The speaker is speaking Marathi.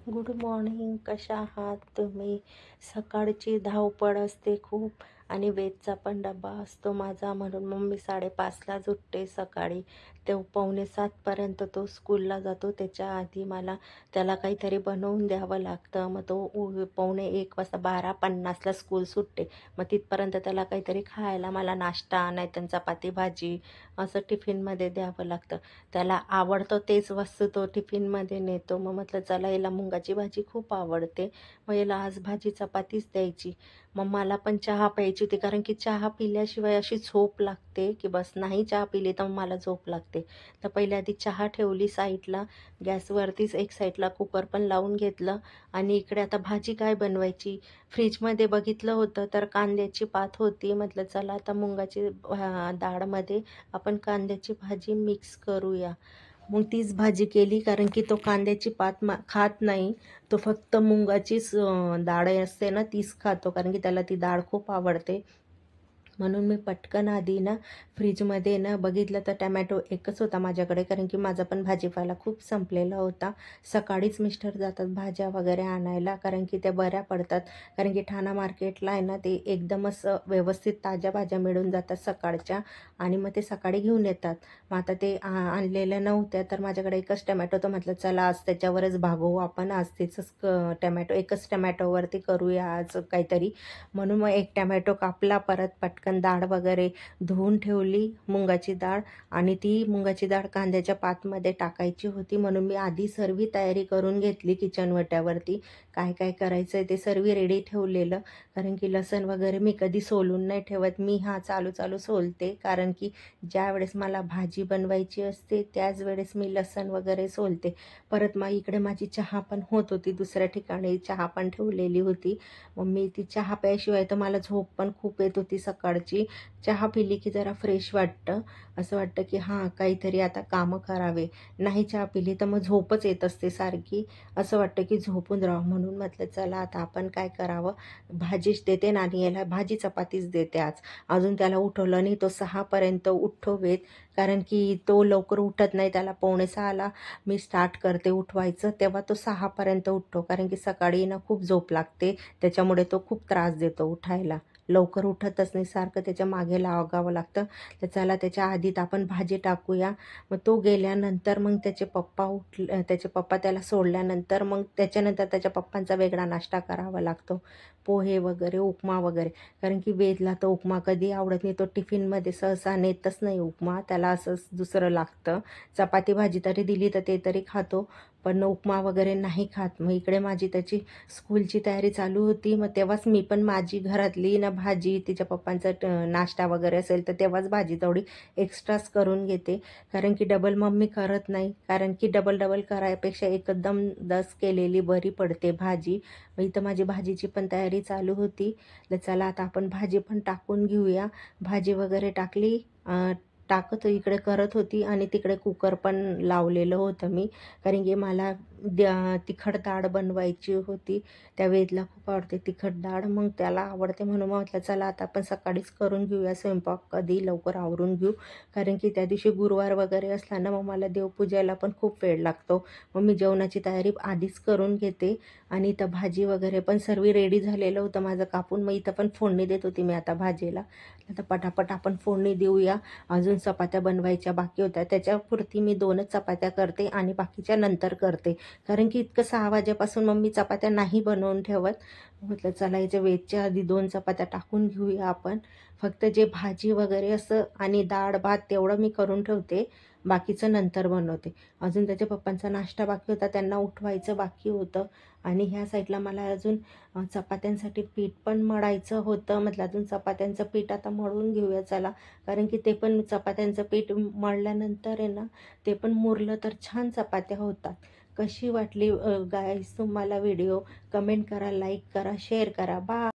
Good morning. कशा आहात तुम्ही? सकाळची धावपळ असते खूप आणि वेदचा पण डबा असतो माझा, म्हणून मग मी 5:30लाच उठते सकाळी. ते 6:45पर्यंत तो स्कूलला जातो. त्याच्या आधी मला त्याला काहीतरी बनवून द्यावं लागतं. मग तो 1:45 वाजता 12:50ला स्कूल सुटते. मग तिथपर्यंत त्याला काहीतरी खायला मला नाश्ता नाहीतर चपाती भाजी असं टिफिनमध्ये द्यावं लागतं. त्याला आवडतं तेच वस्तू तो टिफिनमध्ये नेतो. मग म्हटलं चला, याला मुंगाची भाजी खूप आवडते, मग याला आज भाजी चपातीच द्यायची. मग मला पण चहा प्यायची होती, कारण की चहा पिल्याशिवाय अशी झोप लागते की बस, नाही चहा पिली तर मला झोप लागते. तर पहिले आधी चहा ठेवली साईडला, गॅसवरतीच एक साईडला कुकर पण लावून घेतलं. आणि इकडे आता भाजी काय बनवायची, फ्रीजमध्ये बघितलं होतं तर कांद्याची पात होती. म्हटलं चला आता मुंगाची डाळमध्ये आपण कांद्याची भाजी मिक्स करूया. मग तीच भाजी केली, कारण की तो कांद्याची पात खात नाही. तो फक्त मुंगाचीच डाळ असते ना तीच खातो, कारण की त्याला ती डाळ खूप आवडते. म्हणून मी पटकन आधी ना फ्रीजमध्ये ना बघितलं तर टमॅटो एकच होता माझ्याकडे, कारण की माझा पण भाजीपाला खूप संपलेला होता. सकाळीच मिस्टर जातात भाज्या वगैरे आणायला, कारण की त्या बऱ्या पडतात. कारण की ठाणा मार्केटला आहे ना, ते एकदमच व्यवस्थित ताज्या भाज्या मिळून जातात सकाळच्या, आणि मग ते सकाळी घेऊन येतात. मग आता ते आणलेल्या नव्हत्या, तर माझ्याकडे एकच टमॅटो, तर म्हटलं चला आज त्याच्यावरच भागवू आपण, आज तेच टमॅटो, एकच टमॅटोवरती करूया आज काहीतरी. म्हणून मग एक टमॅटो कापला, परत पटकन डाळ वगैरे धुवून ठेवली, मुंगाची डाळ. आणि ती मुंगाची डाळ कांद्याच्या पातमध्ये टाकायची होती, म्हणून मी आधी सर्व तयारी करून घेतली किचन वट्यावरती. काय काय करायचं आहे ते सर्व रेडी ठेवलेलं, कारण की लसण वगैरे मी कधी सोलून नाही ठेवत. मी चालू चालू सोलते, कारण की ज्या वेळेस मला भाजी बनवायची असते त्याच वेळेस मी लसण वगैरे सोलते. परत मग इकडे माझी चहा पण होत होती, दुसऱ्या ठिकाणी चहा पण ठेवलेली होती. मग मी ती चहा प्यायशिवाय तर मला झोप पण खूप येत होती सकाळची. चहा पिली की जरा फ्रेश वाटतं, असं वाटतं की हां काहीतरी आता कामं करावे. नाही चहा पिली तर मग झोपच येत असते सारखी, असं वाटतं की झोपून राहावं. म्हणून म्हटलं चला आता आपण काय करावं, भाजीच देते ना, आणि याला भाजी चपातीच देते आज. अजून त्याला उठवलं नाही, तो 6पर्यंत उठतो वेत, कारण की तो लवकर उठत नाही. त्याला 5:45ला मी स्टार्ट करते उठवायचं, तेव्हा तो 6पर्यंत उठतो, कारण की सकाळी ना खूप झोप लागते, त्याच्यामुळे तो खूप त्रास देतो उठायला. लवकर उठतच नाही, सारखं त्याच्या मागे लागावं लागतं. तर चला त्याच्या आधीत आपण भाजी टाकूया. मग तो गेल्यानंतर मग त्याचे पप्पा त्याला सोडल्यानंतर मग त्याच्यानंतर त्याच्या पप्पांचा वेगळा नाश्ता करावा लागतो, पोहे वगैरे, उपमा वगैरे. कारण की वेदला तर उपमा कधी आवडत नाही, तो टिफिनमध्ये सहसा नेतच नाही उपमा, त्याला असंच दुसरं लागतं. चपाती भाजी तरी दिली तर ते तरी खातो, पण उपमा वगैरे नाही खात. मग इकडे माझी त्याची स्कूलची तयारी चालू होती, मग तेव्हाच मी पण माझी घरातली ना भाजी, तिच्या पप्पांचा नाश्ता वगैरे असेल तर तेव्हाच भाजी तेवढी एक्स्ट्राच करून घेते, कारण की डबल मम्मी करत नाही, कारण की डबल डबल करायपेक्षा एकदम दस केलेली बरी पडते भाजी. मग इथं माझी भाजीची पण तयारी चालू होती. तर चला आता आपण भाजी पण टाकून घेऊया. भाजी वगैरे टाकली, टाकत इकडे करत होती, आणि तिकडे कुकर पण लावलेलं होतं मी, कारण की मला तिखट डाळ बनवायची होती. त्या वेदला खूप आवडते तिखट डाळ, मग त्याला आवडते, म्हणून म्हटलं चला आता आपण सकाळीच करून घेऊया स्वयंपाक, कधी लवकर आवरून घेऊ, कारण की त्या दिवशी गुरुवार वगैरे असला ना, मग मला देवपूजेला पण खूप वेळ लागतो. मग मी जेवणाची तयारी आधीच करून घेते. आणि इथं भाजी वगैरे पण सर्व रेडी झालेलं होतं माझं कापून. मग इथं पण फोडणी देत होती मी आता भाजीला. आता पटापट आपण फोडणी देऊया. अजून चपात्या बनवायच्या बाकी होत्या, त्याच्यापुरती मी 2च चपात्या करते आणि बाकीच्या नंतर करते, कारण की इतकं 6 वाजेपासून मग मी चपात्या नाही बनवून ठेवत. म्हटलं चला याच्या वेळच्या आधी 2 चपात्या टाकून घेऊया आपण. फक्त जे भाजी वगैरे असं आणि डाळ भात तेवढं मी करून ठेवते, बाकीचं नंतर बनवते. अजून त्याच्या पप्पांचा नाश्ता बाकी होता, त्यांना उठवायचं बाकी होतं. आणि ह्या साईडला मला अजून चपात्यांसाठी पीठ पण मळायचं होतं. म्हटलं अजून चपात्यांचं पीठ आता मळून घेऊया चला, कारण की ते पण चपात्यांचं पीठ मळल्यानंतर आहे ना, ते पण मुरलं तर छान चपात्या होतात. कशी वाटली गाईस तुम्हाला व्हिडिओ, कमेंट करा, लाईक करा, शेअर करा. बाय.